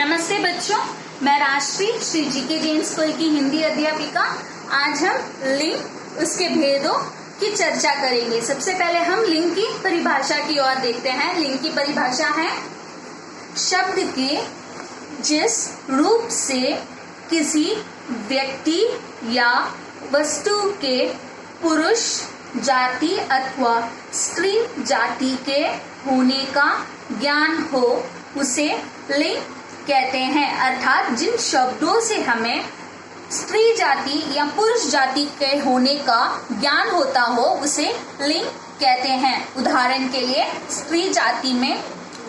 नमस्ते बच्चों, मैं राष्ट्रीय श्री जीके जैन स्कूल की हिंदी अध्यापिका। आज हम लिंग उसके भेदों की चर्चा करेंगे। सबसे पहले हम लिंग की परिभाषा की ओर देखते हैं। लिंग की परिभाषा है शब्द के जिस रूप से किसी व्यक्ति या वस्तु के पुरुष जाति अथवा स्त्री जाति के होने का ज्ञान हो उसे लिंग कहते हैं। अर्थात जिन शब्दों से हमें स्त्री जाति या पुरुष जाति के होने का ज्ञान होता हो उसे लिंग कहते हैं। उदाहरण के लिए स्त्री जाति में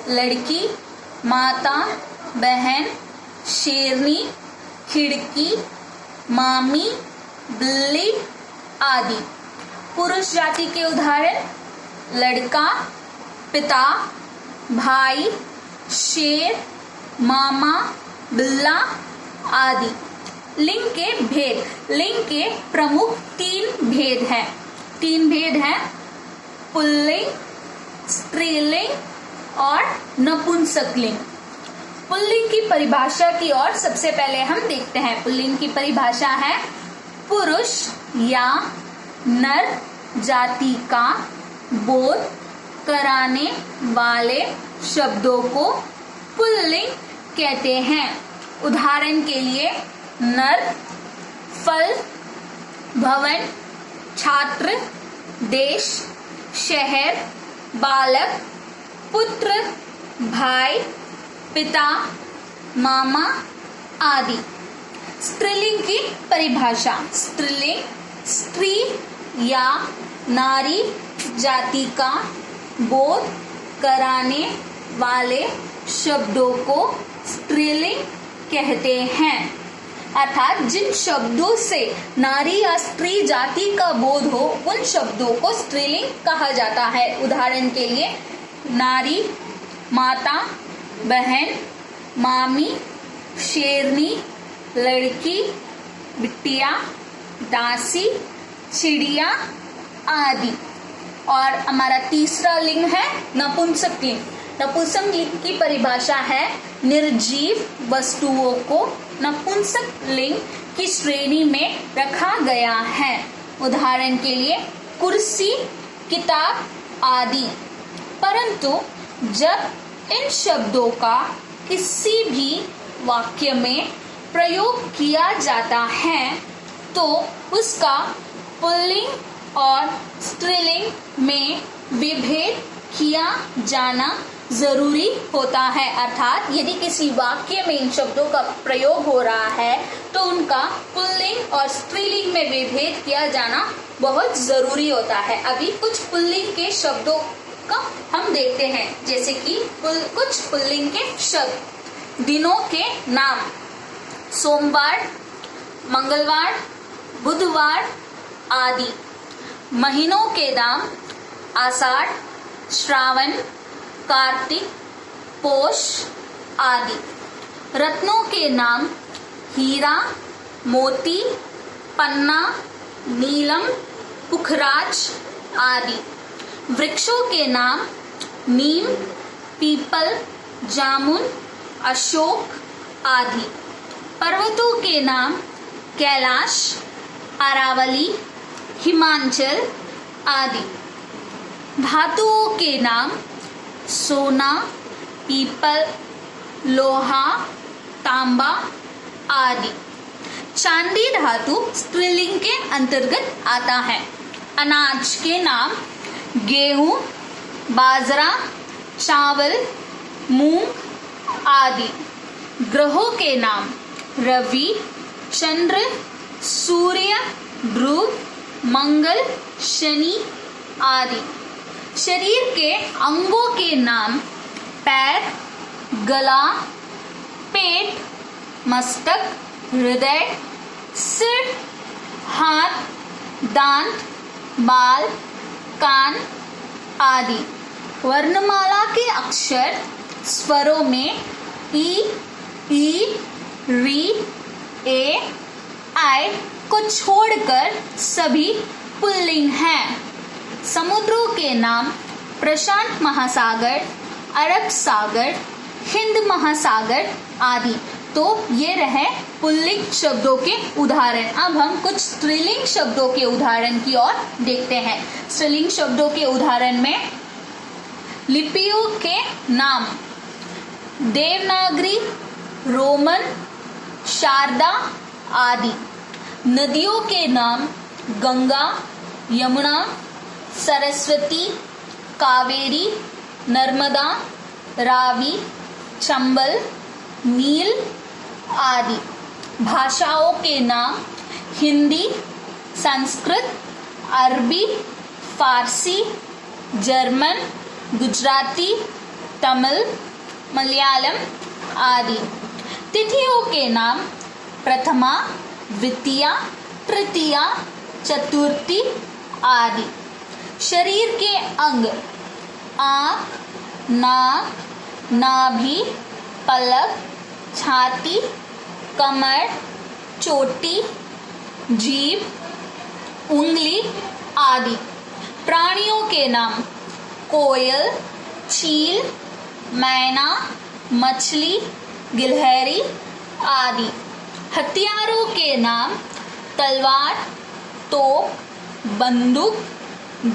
लड़की, माता, बहन, शेरनी, खिड़की, मामी, बिल्ली आदि। पुरुष जाति के उदाहरण लड़का, पिता, भाई, शेर, मामा, बिल्ला आदि। लिंग के भेद। लिंग के प्रमुख तीन भेद हैं पुल्लिंग, स्त्रीलिंग और नपुंसक लिंग। पुल्लिंग की परिभाषा की ओर सबसे पहले हम देखते हैं। पुल्लिंग की परिभाषा है पुरुष या नर जाति का बोध कराने वाले शब्दों को पुल्लिंग कहते हैं। उदाहरण के लिए नर, फल, भवन, छात्र, देश, शहर, बालक, पुत्र, भाई, पिता, मामा आदि। स्त्रीलिंग की परिभाषा। स्त्रीलिंग स्त्री या नारी जाति का बोध कराने वाले शब्दों को स्त्रीलिंग कहते हैं। अर्थात जिन शब्दों से नारी या स्त्री जाति का बोध हो उन शब्दों को स्त्रीलिंग कहा जाता है। उदाहरण के लिए नारी, माता, बहन, मामी, शेरनी, लड़की, बिटिया, दासी, चिड़िया आदि। और हमारा तीसरा लिंग है नपुंसक लिंग। नपुंसक लिंग की परिभाषा है निर्जीव वस्तुओं को नपुंसक लिंग की श्रेणी में रखा गया है। उदाहरण के लिए कुर्सी, किताब आदि। परंतु जब इन शब्दों का किसी भी वाक्य में प्रयोग किया जाता है तो उसका पुल्लिंग और स्त्रीलिंग में विभेद किया जाना जरूरी होता है। अर्थात यदि किसी वाक्य में इन शब्दों का प्रयोग हो रहा है तो उनका पुल्लिंग और स्त्रीलिंग में विभेद किया जाना बहुत जरूरी होता है। अभी कुछ पुल्लिंग के शब्दों का हम देखते हैं, जैसे कि कुछ पुल्लिंग के शब्द। दिनों के नाम सोमवार, मंगलवार, बुधवार आदि। महीनों के नाम आषाढ़, श्रावण, कार्तिक, पोष आदि। रत्नों के नाम हीरा, मोती, पन्ना, नीलम, पुखराज आदि। वृक्षों के नाम नीम, पीपल, जामुन, अशोक आदि। पर्वतों के नाम कैलाश, अरावली, हिमाचल आदि। धातुओं के नाम सोना, पीपल, लोहा, तांबा आदि। चांदी धातु स्त्रीलिंग के अंतर्गत आता है। अनाज के नाम गेहूं, बाजरा, चावल, मूंग आदि। ग्रहों के नाम रवि, चंद्र, सूर्य, ध्रुव, मंगल, शनि आदि। शरीर के अंगों के नाम पैर, गला, पेट, मस्तक, हृदय, सिर, हाथ, दांत, बाल, कान आदि। वर्णमाला के अक्षर स्वरों में ई, री, ए, आई को छोड़कर सभी पुल्लिंग हैं। समुद्रों के नाम प्रशांत महासागर, अरब सागर, हिंद महासागर आदि। तो ये रहे पुल्लिंग शब्दों के उदाहरण। अब हम कुछ स्त्रीलिंग शब्दों के उदाहरण की ओर देखते हैं। स्त्रीलिंग शब्दों के उदाहरण में लिपियों के नाम देवनागरी, रोमन, शारदा आदि। नदियों के नाम गंगा, यमुना, सरस्वती, कावेरी, नर्मदा, रावी, चंबल, नील आदि। भाषाओं के नाम हिंदी, संस्कृत, अरबी, फारसी, जर्मन, गुजराती, तमिल, मलयालम आदि। तिथियों के नाम प्रथमा, द्वितीया, तृतीया, चतुर्थी आदि। शरीर के अंग आँख, नाक, नाभि, पलक, छाती, कमर, चोटी, जीभ, उंगली आदि। प्राणियों के नाम कोयल, चील, मैना, मछली, गिलहरी आदि। हथियारों के नाम तलवार, तोप, बंदूक,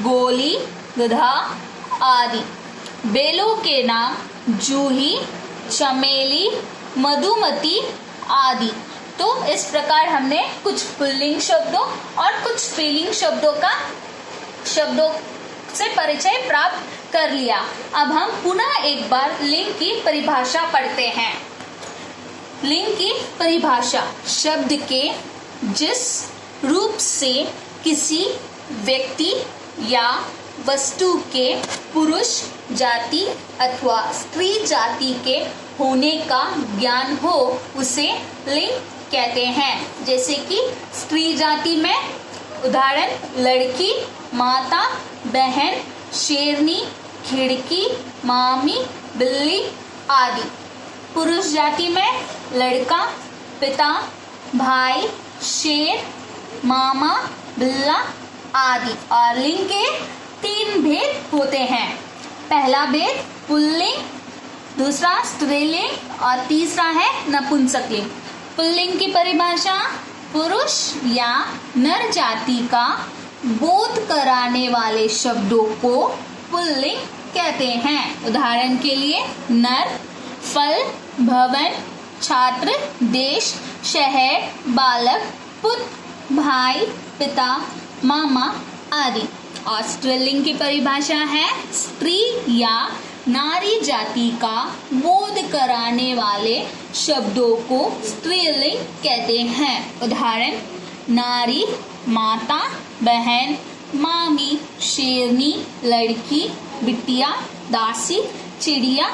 गोली, गधा आदि। बेलों के नाम जूही, चमेली, मधुमती आदि। तो इस प्रकार हमने कुछ पुल्लिंग शब्दों और कुछ स्त्रीलिंग शब्दों से परिचय प्राप्त कर लिया। अब हम पुनः एक बार लिंग की परिभाषा पढ़ते हैं। लिंग की परिभाषा शब्द के जिस रूप से किसी व्यक्ति या वस्तु के पुरुष जाति अथवा स्त्री जाति के होने का ज्ञान हो उसे लिंग कहते हैं। जैसे कि स्त्री जाति में उदाहरण लड़की, माता, बहन, शेरनी, खिड़की, मामी, बिल्ली आदि। पुरुष जाति में लड़का, पिता, भाई, शेर, मामा, बिल्ला आदि। और लिंग के 3 भेद होते हैं। पहला भेद पुल्लिंग, दूसरा स्त्रीलिंग और तीसरा है नपुंसकलिंग। पुल्लिंग की परिभाषा पुरुष या नर जाति का बोध कराने वाले शब्दों को पुल्लिंग कहते हैं। उदाहरण के लिए नर, फल, भवन, छात्र, देश, शहर, बालक, पुत्र, भाई, पिता, मामा आदि। और स्त्रीलिंग की परिभाषा है स्त्री या नारी जाति का बोध कराने वाले शब्दों को स्त्रीलिंग कहते हैं। उदाहरण नारी, माता, बहन, मामी, शेरनी, लड़की, बिटिया, दासी, चिड़िया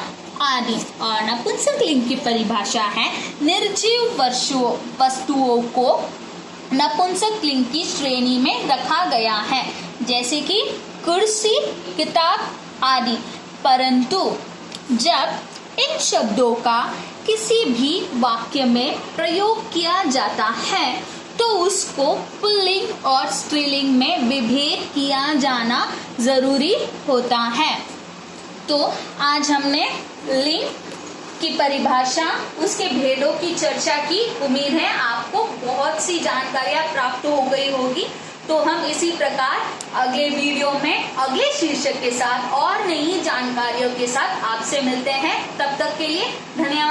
आदि। और नपुंसकलिंग की परिभाषा है निर्जीव वस्तुओं को नपुंसकलिंग की श्रेणी में रखा गया है, जैसे कि कुर्सी, किताब आदि। परंतु जब इन शब्दों का किसी भी वाक्य में प्रयोग किया जाता है तो उसको पुल्लिंग और स्त्रीलिंग में विभेद किया जाना जरूरी होता है। तो आज हमने लिंग की परिभाषा, उसके भेदों की चर्चा की। उम्मीद है आपको बहुत सी जानकारियां प्राप्त हो गई होगी। तो हम इसी प्रकार अगले वीडियो में अगले शीर्षक के साथ और नई जानकारियों के साथ आपसे मिलते हैं। तब तक के लिए धन्यवाद।